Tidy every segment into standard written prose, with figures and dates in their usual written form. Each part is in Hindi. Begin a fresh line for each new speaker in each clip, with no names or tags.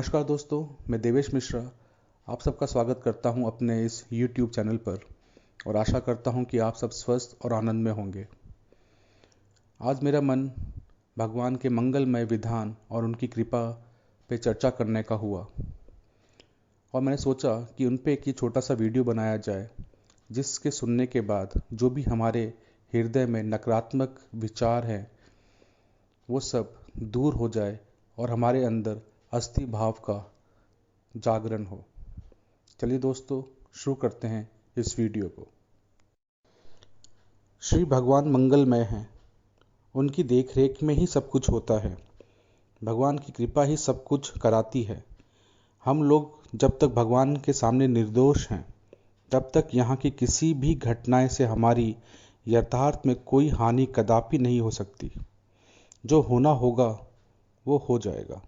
नमस्कार दोस्तों, मैं देवेश मिश्रा आप सबका स्वागत करता हूं अपने इस YouTube चैनल पर और आशा करता हूं कि आप सब स्वस्थ और आनंद में होंगे। आज मेरा मन भगवान के मंगलमय विधान और उनकी कृपा पे चर्चा करने का हुआ और मैंने सोचा कि उन पे एक छोटा सा वीडियो बनाया जाए, जिसके सुनने के बाद जो भी हमारे हृदय में नकारात्मक विचार हैं वो सब दूर हो जाए और हमारे अंदर अस्थि भाव का जागरण हो। चलिए दोस्तों, शुरू करते हैं इस वीडियो को। श्री भगवान मंगलमय हैं, उनकी देखरेख में ही सब कुछ होता है। भगवान की कृपा ही सब कुछ कराती है। हम लोग जब तक भगवान के सामने निर्दोष हैं, तब तक यहाँ की किसी भी घटनाएं से हमारी यथार्थ में कोई हानि कदापि नहीं हो सकती। जो होना होगा वो हो जाएगा।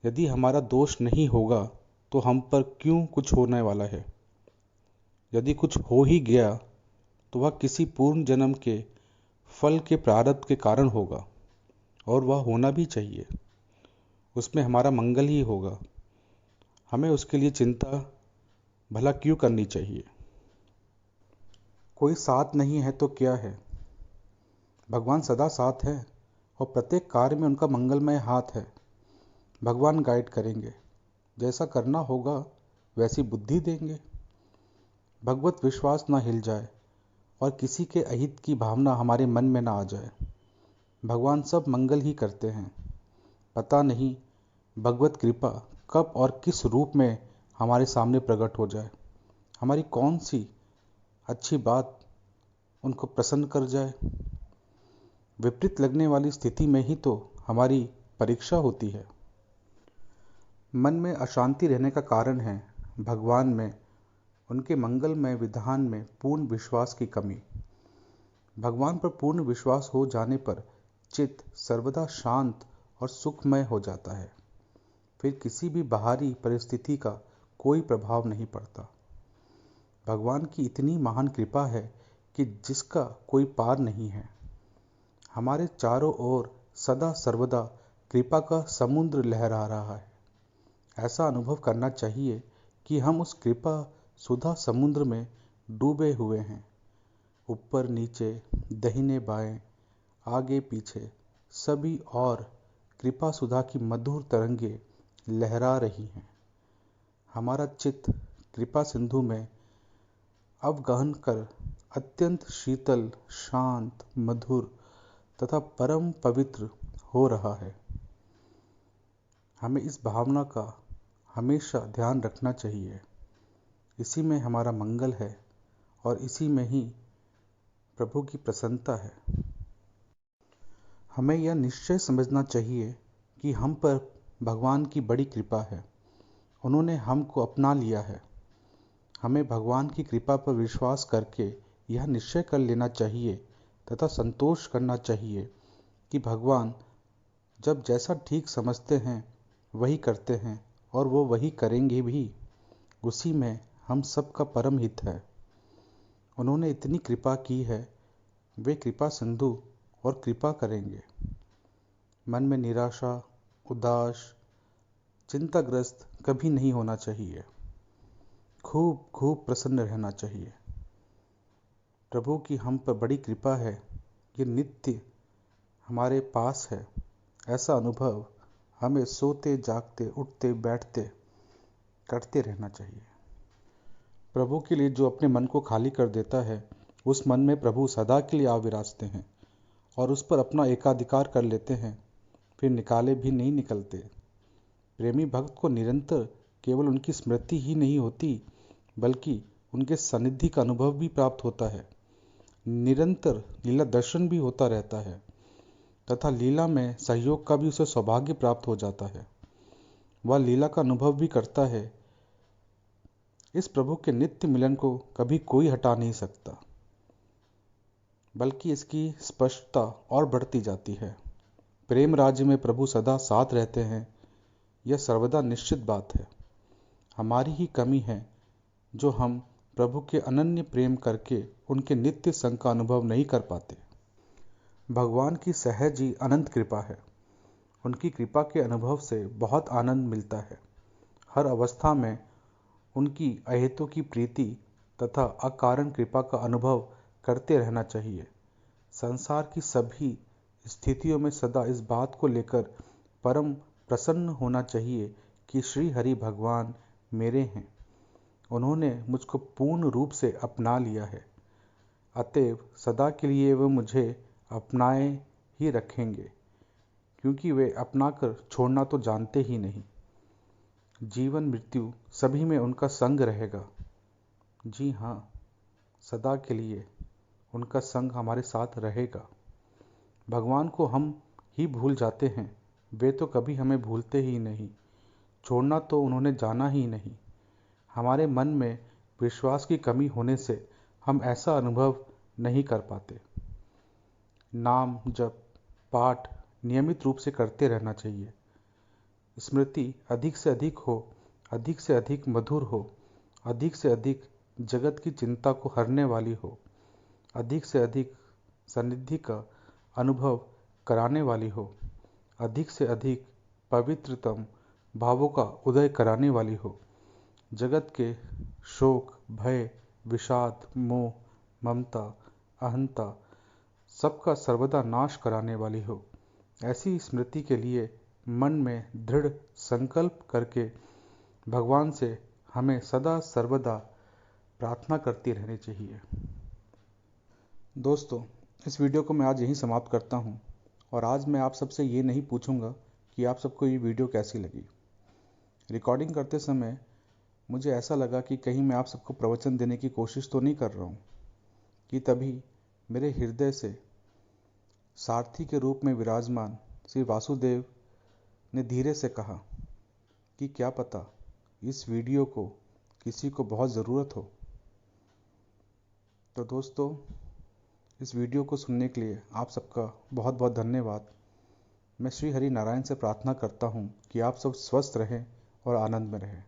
यदि हमारा दोष नहीं होगा तो हम पर क्यों कुछ होने वाला है। यदि कुछ हो ही गया तो वह किसी पूर्ण जन्म के फल के प्रारब्ध के कारण होगा और वह होना भी चाहिए। उसमें हमारा मंगल ही होगा। हमें उसके लिए चिंता भला क्यों करनी चाहिए। कोई साथ नहीं है तो क्या है, भगवान सदा साथ है और प्रत्येक कार्य में उनका मंगलमय हाथ है। भगवान गाइड करेंगे, जैसा करना होगा वैसी बुद्धि देंगे। भगवत विश्वास ना हिल जाए और किसी के अहित की भावना हमारे मन में ना आ जाए। भगवान सब मंगल ही करते हैं। पता नहीं भगवत कृपा कब और किस रूप में हमारे सामने प्रकट हो जाए। हमारी कौन सी अच्छी बात उनको प्रसन्न कर जाए। विपरीत लगने वाली स्थिति में ही तो हमारी परीक्षा होती है। मन में अशांति रहने का कारण है भगवान में, उनके मंगलमय विधान में पूर्ण विश्वास की कमी। भगवान पर पूर्ण विश्वास हो जाने पर चित्त सर्वदा शांत और सुखमय हो जाता है। फिर किसी भी बाहरी परिस्थिति का कोई प्रभाव नहीं पड़ता। भगवान की इतनी महान कृपा है कि जिसका कोई पार नहीं है। हमारे चारों ओर सदा सर्वदा कृपा का समुद्र लहरा रहा है। ऐसा अनुभव करना चाहिए कि हम उस कृपा सुधा समुद्र में डूबे हुए हैं। ऊपर नीचे, दाहिने बाएं, आगे पीछे सभी और कृपा सुधा की मधुर तरंगे लहरा रही हैं। हमारा चित्त कृपा सिंधु में अवगाहन कर अत्यंत शीतल, शांत, मधुर तथा परम पवित्र हो रहा है। हमें इस भावना का हमेशा ध्यान रखना चाहिए। इसी में हमारा मंगल है और इसी में ही प्रभु की प्रसन्नता है। हमें यह निश्चय समझना चाहिए कि हम पर भगवान की बड़ी कृपा है। उन्होंने हमको अपना लिया है। हमें भगवान की कृपा पर विश्वास करके यह निश्चय कर लेना चाहिए तथा संतोष करना चाहिए कि भगवान जब जैसा ठीक समझते हैं वही करते हैं और वो वही करेंगे भी। उसी में हम सबका परम हित है। उन्होंने इतनी कृपा की है, वे कृपा सिंधु और कृपा करेंगे। मन में निराशा, उदास, चिंताग्रस्त कभी नहीं होना चाहिए। खूब खूब प्रसन्न रहना चाहिए। प्रभु की हम पर बड़ी कृपा है, ये नित्य हमारे पास है। ऐसा अनुभव हमें सोते जागते उठते बैठते करते रहना चाहिए। प्रभु के लिए जो अपने मन को खाली कर देता है, उस मन में प्रभु सदा के लिए आ विराजते हैं और उस पर अपना एकाधिकार कर लेते हैं, फिर निकाले भी नहीं निकलते। प्रेमी भक्त को निरंतर केवल उनकी स्मृति ही नहीं होती, बल्कि उनके सानिध्य का अनुभव भी प्राप्त होता है। निरंतर लीला दर्शन भी होता रहता है तथा लीला में सहयोग का भी उसे सौभाग्य प्राप्त हो जाता है। वह लीला का अनुभव भी करता है। इस प्रभु के नित्य मिलन को कभी कोई हटा नहीं सकता, बल्कि इसकी स्पष्टता और बढ़ती जाती है। प्रेम राज्य में प्रभु सदा साथ रहते हैं, यह सर्वदा निश्चित बात है। हमारी ही कमी है जो हम प्रभु के अनन्य प्रेम करके उनके नित्य संग का अनुभव नहीं कर पाते। भगवान की सहज ही अनंत कृपा है। उनकी कृपा के अनुभव से बहुत आनंद मिलता है। हर अवस्था में उनकी अहेतु की प्रीति तथा अकारण कृपा का अनुभव करते रहना चाहिए। संसार की सभी स्थितियों में सदा इस बात को लेकर परम प्रसन्न होना चाहिए कि श्री हरि भगवान मेरे हैं, उन्होंने मुझको पूर्ण रूप से अपना लिया है, अतएव सदा के लिए वे मुझे अपनाए ही रखेंगे, क्योंकि वे अपनाकर छोड़ना तो जानते ही नहीं। जीवन मृत्यु सभी में उनका संग रहेगा। जी हाँ, सदा के लिए उनका संग हमारे साथ रहेगा। भगवान को हम ही भूल जाते हैं, वे तो कभी हमें भूलते ही नहीं। छोड़ना तो उन्होंने जाना ही नहीं। हमारे मन में विश्वास की कमी होने से हम ऐसा अनुभव नहीं कर पाते। नाम जप पाठ नियमित रूप से करते रहना चाहिए। स्मृति अधिक से अधिक हो, अधिक से अधिक मधुर हो, अधिक से अधिक जगत की चिंता को हरने वाली हो, अधिक से अधिक सानिध्य का अनुभव कराने वाली हो, अधिक से अधिक पवित्रतम भावों का उदय कराने वाली हो, जगत के शोक भय विषाद मोह ममता अहंता सबका सर्वदा नाश कराने वाली हो। ऐसी स्मृति के लिए मन में दृढ़ संकल्प करके भगवान से हमें सदा सर्वदा प्रार्थना करती रहनी चाहिए। दोस्तों, इस वीडियो को मैं आज यहीं समाप्त करता हूँ और आज मैं आप सबसे ये नहीं पूछूंगा कि आप सबको ये वीडियो कैसी लगी। रिकॉर्डिंग करते समय मुझे ऐसा लगा कि कहीं मैं आप सबको प्रवचन देने की कोशिश तो नहीं कर रहा हूँ, कि तभी मेरे हृदय से सारथी के रूप में विराजमान श्री वासुदेव ने धीरे से कहा कि क्या पता इस वीडियो को किसी को बहुत ज़रूरत हो। तो दोस्तों, इस वीडियो को सुनने के लिए आप सबका बहुत बहुत धन्यवाद। मैं श्री हरि नारायण से प्रार्थना करता हूँ कि आप सब स्वस्थ रहें और आनंद में रहें।